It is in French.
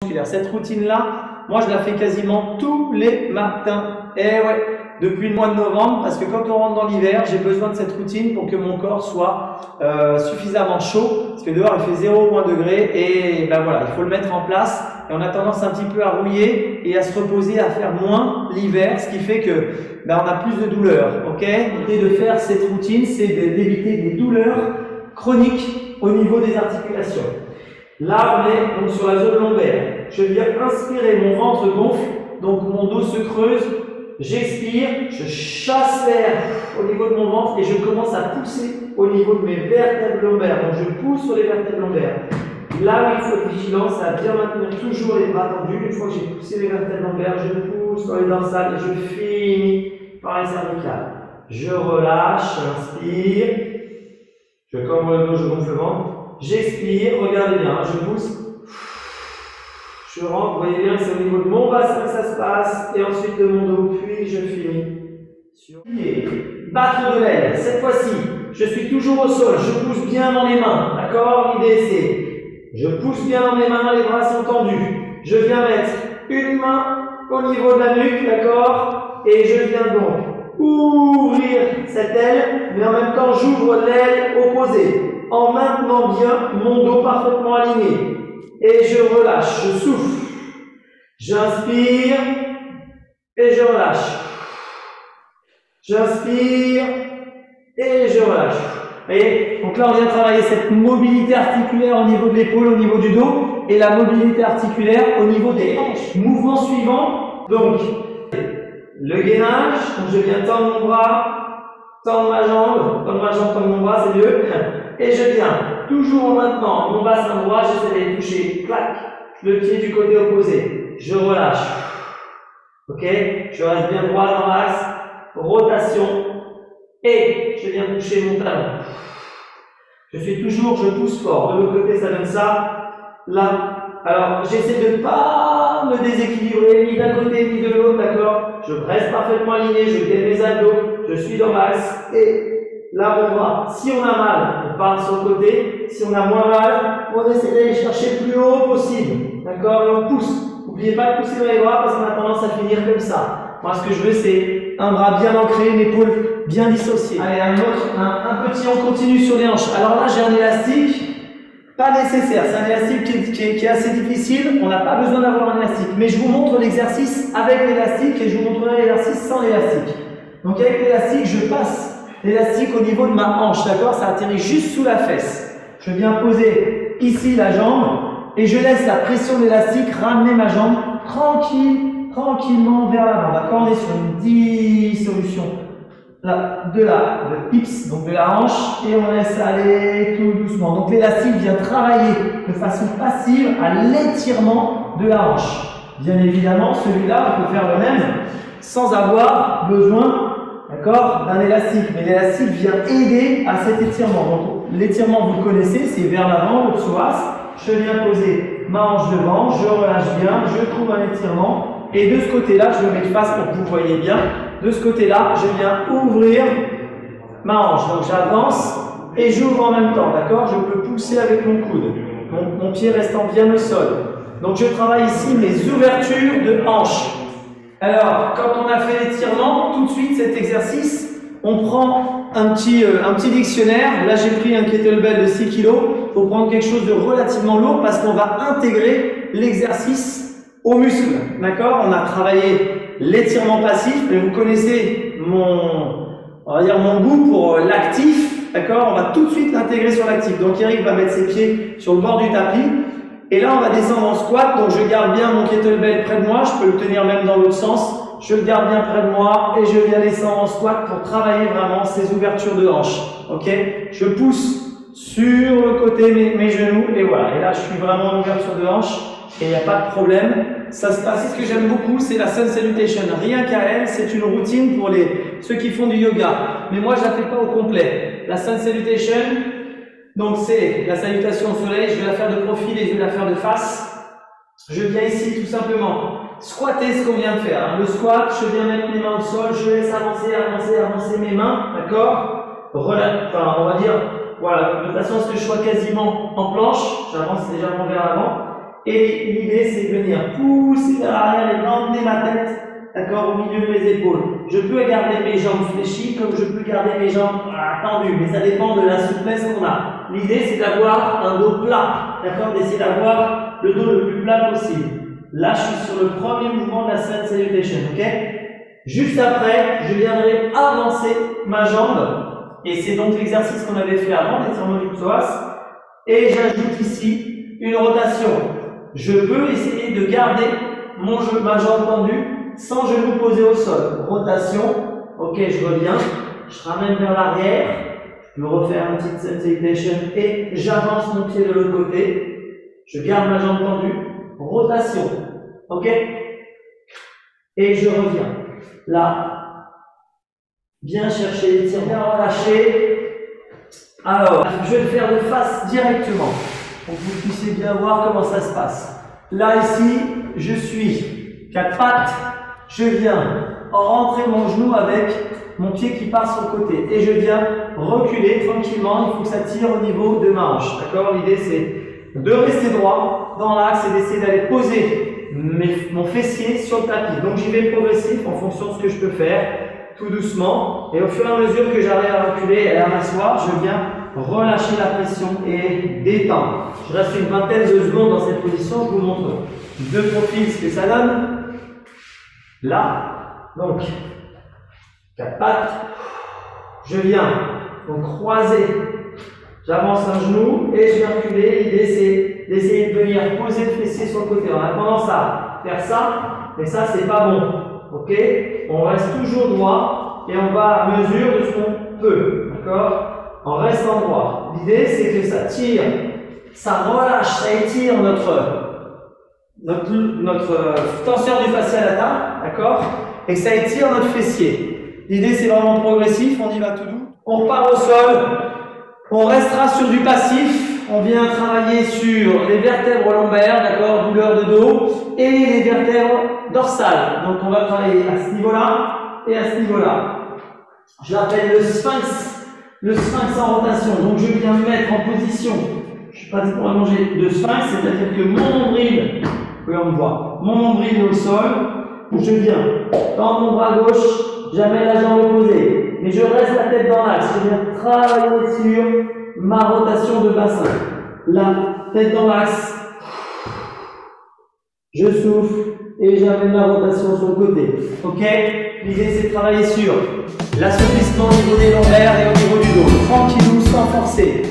musculaire. Cette routine-là, moi je la fais quasiment tous les matins. Et ouais, depuis le mois de novembre, parce que quand on rentre dans l'hiver, j'ai besoin de cette routine pour que mon corps soit suffisamment chaud, parce que dehors il fait 0 ou 1 degré, et ben voilà, il faut le mettre en place, et on a tendance un petit peu à rouiller et à se reposer, à faire moins l'hiver, ce qui fait que ben, on a plus de douleurs, ok? L'idée de faire cette routine, c'est d'éviter des douleurs chroniques au niveau des articulations. Là, on est donc sur la zone lombaire. Je viens inspirer, mon ventre gonfle, donc mon dos se creuse. J'expire, je chasse l'air au niveau de mon ventre et je commence à pousser au niveau de mes vertèbres lombaires. Donc je pousse sur les vertèbres lombaires. Là où il faut être vigilant, c'est à bien maintenir toujours les bras tendus. Une fois que j'ai poussé les vertèbres lombaires, je pousse dans les dorsales et je finis par les cervicales. Je relâche, j'inspire. Je cambre le dos, je gonfle le ventre. J'expire, regardez bien, je pousse. Je rentre, vous voyez bien que c'est au niveau de mon bassin que ça se passe, et ensuite de mon dos, puis je finis sur pied. Battre de l'aile, cette fois-ci, je suis toujours au sol, je pousse bien dans les mains, d'accord? L'idée c'est, je pousse bien dans mes mains, les bras sont tendus, je viens mettre une main au niveau de la nuque, d'accord? Et je viens donc ouvrir cette aile, mais en même temps j'ouvre l'aile opposée, en maintenant bien mon dos parfaitement aligné. Et je relâche, je souffle. J'inspire et je relâche. J'inspire et je relâche. Vous voyez? Donc là, on vient travailler cette mobilité articulaire au niveau de l'épaule, au niveau du dos, et la mobilité articulaire au niveau des hanches. Mouvement suivant, donc, le gainage. Donc je viens tendre mon bras, tendre ma jambe, tendre mon bras, c'est mieux. Et je viens, toujours en maintenant mon bassin droit, j'essaie d'aller toucher, clac, le pied du côté opposé. Je relâche. Ok? Je reste bien droit dans l'axe. Rotation. Et je viens toucher mon talon. Je suis toujours, je pousse fort. De l'autre côté, ça donne ça. Là. Alors, j'essaie de ne pas me déséquilibrer, ni d'un côté, ni de l'autre, d'accord? Je reste parfaitement aligné, je gaine mes abdos, je suis dans l'axe. Et là, mon bras, si on a mal, on part sur le côté. Si on a moins mal, on essaie d'aller chercher le plus haut possible. D'accord? Et on pousse. N'oubliez pas de pousser dans les bras parce qu'on a tendance à finir comme ça. Moi, ce que je veux, c'est un bras bien ancré, une épaule bien dissociée. Allez, un petit, on continue sur les hanches. Alors là, j'ai un élastique. Pas nécessaire. C'est un élastique qui est assez difficile. On n'a pas besoin d'avoir un élastique. Mais je vous montre l'exercice avec l'élastique et je vous montrerai l'exercice sans l'élastique. Donc, avec l'élastique, je passe l'élastique au niveau de ma hanche, d'accord? Ça atterrit juste sous la fesse. Je viens poser ici la jambe et je laisse la pression de l'élastique ramener ma jambe tranquillement vers l'avant, d'accord? On est sur une dissolution de hips, donc de la hanche, et on laisse aller tout doucement. Donc l'élastique vient travailler de façon passive à l'étirement de la hanche. Bien évidemment, celui-là, on peut faire le même sans avoir besoin, d'accord, d'un élastique. Mais l'élastique vient aider à cet étirement. Donc l'étirement, vous le connaissez, c'est vers l'avant, le psoas. Je viens poser ma hanche devant, je relâche bien, je trouve un étirement. Et de ce côté-là, je me mets de face pour que vous voyez bien. De ce côté-là, je viens ouvrir ma hanche. Donc j'avance et j'ouvre en même temps, d'accord? Je peux pousser avec mon coude, mon pied restant bien au sol. Donc je travaille ici mes ouvertures de hanche. Alors, quand on a fait l'étirement, tout de suite cet exercice, on prend un petit dictionnaire. Là, j'ai pris un kettlebell de 6 kg. Il faut prendre quelque chose de relativement lourd parce qu'on va intégrer l'exercice aux muscles. D'accord? On a travaillé l'étirement passif, mais vous connaissez on va dire mon goût pour l'actif. D'accord? On va tout de suite l'intégrer sur l'actif. Donc, Eric va mettre ses pieds sur le bord du tapis. Et là, on va descendre en squat. Donc, je garde bien mon kettlebell près de moi. Je peux le tenir même dans l'autre sens. Je le garde bien près de moi et je viens descendre en squat pour travailler vraiment ces ouvertures de hanches. Ok? Je pousse sur le côté mes genoux et voilà. Et là, je suis vraiment en ouverture de hanche et il n'y a pas de problème. Ça se passe. Ce que j'aime beaucoup, c'est la Sun Salutation. Rien qu'à elle, c'est une routine pour ceux qui font du yoga. Mais moi, je la fais pas au complet. La Sun Salutation, donc c'est la salutation au soleil. Je vais la faire de profil et je vais la faire de face. Je viens ici tout simplement squatter ce qu'on vient de faire. Le squat, je viens mettre mes mains au sol, je laisse avancer mes mains, d'accord? On va dire, voilà, de toute façon, ce que je sois quasiment en planche, j'avance légèrement vers l'avant, Et l'idée, c'est de venir pousser vers l'arrière et d'emmener ma tête, d'accord, au milieu de mes épaules. Je peux garder mes jambes fléchies comme je peux garder mes jambes tendues, mais ça dépend de la souplesse qu'on a. L'idée, c'est d'avoir un dos plat, d'accord, d'essayer d'avoir le dos le plus plat possible. Là, je suis sur le premier mouvement de la Sun Salutation, ok? Juste après, je viendrai avancer ma jambe, et c'est donc l'exercice qu'on avait fait avant, l'étirement du psoas, et j'ajoute ici une rotation. Je peux essayer de garder ma jambe tendue sans genou posé au sol. Rotation, ok, je reviens, je ramène vers l'arrière, je me refais un petit Sun Salutation et j'avance mon pied de l'autre côté, je garde ma jambe tendue, rotation, ok, et je reviens. Là, bien chercher l'étirement, bien relâcher. Alors, je vais le faire de face directement pour que vous puissiez bien voir comment ça se passe. Là, ici, je suis 4 pattes, je viens rentrer mon genou avec mon pied qui part sur le côté et je viens reculer tranquillement. Il faut que ça tire au niveau de ma hanche. D'accord? L'idée, c'est de rester droit dans l'axe et d'essayer d'aller poser mon fessier sur le tapis. Donc j'y vais progressif en fonction de ce que je peux faire, tout doucement. Et au fur et à mesure que j'arrive à reculer et à m'asseoir, je viens relâcher la pression et détendre. Je reste une vingtaine de secondes dans cette position. Je vous montre de profil ce que ça donne. Là, donc 4 pattes. Je viens donc croiser. J'avance un genou et je vais reculer. L'idée, c'est d'essayer de venir poser le fessier sur le côté. On a tendance à faire ça, mais ça, c'est pas bon. Ok? On reste toujours droit et on va à mesure de ce qu'on peut. D'accord? En restant droit. L'idée, c'est que ça tire, ça relâche, ça étire notre tenseur du fascia latin. D'accord? Et ça étire notre fessier. L'idée, c'est vraiment progressif. On y va tout doux. On repart au sol. On restera sur du passif, on vient travailler sur les vertèbres lombaires, d'accord, douleur de dos, et les vertèbres dorsales. Donc on va travailler à ce niveau-là et à ce niveau-là. Je l'appelle le sphinx en rotation. Donc je viens me mettre en position, je suis pratiquement allongé de sphinx, c'est-à-dire que mon nombril, oui on me voit, mon nombril est au sol, je viens tendre mon bras gauche, j'amène la jambe opposée. Mais je reste la tête dans l'axe. Je viens travailler sur ma rotation de bassin. La tête dans l'axe. Je souffle et j'amène la rotation sur le côté. Ok? L'idée, c'est de travailler sur l'assouplissement au niveau des lombaires et au niveau du dos. Tranquillou, sans forcer.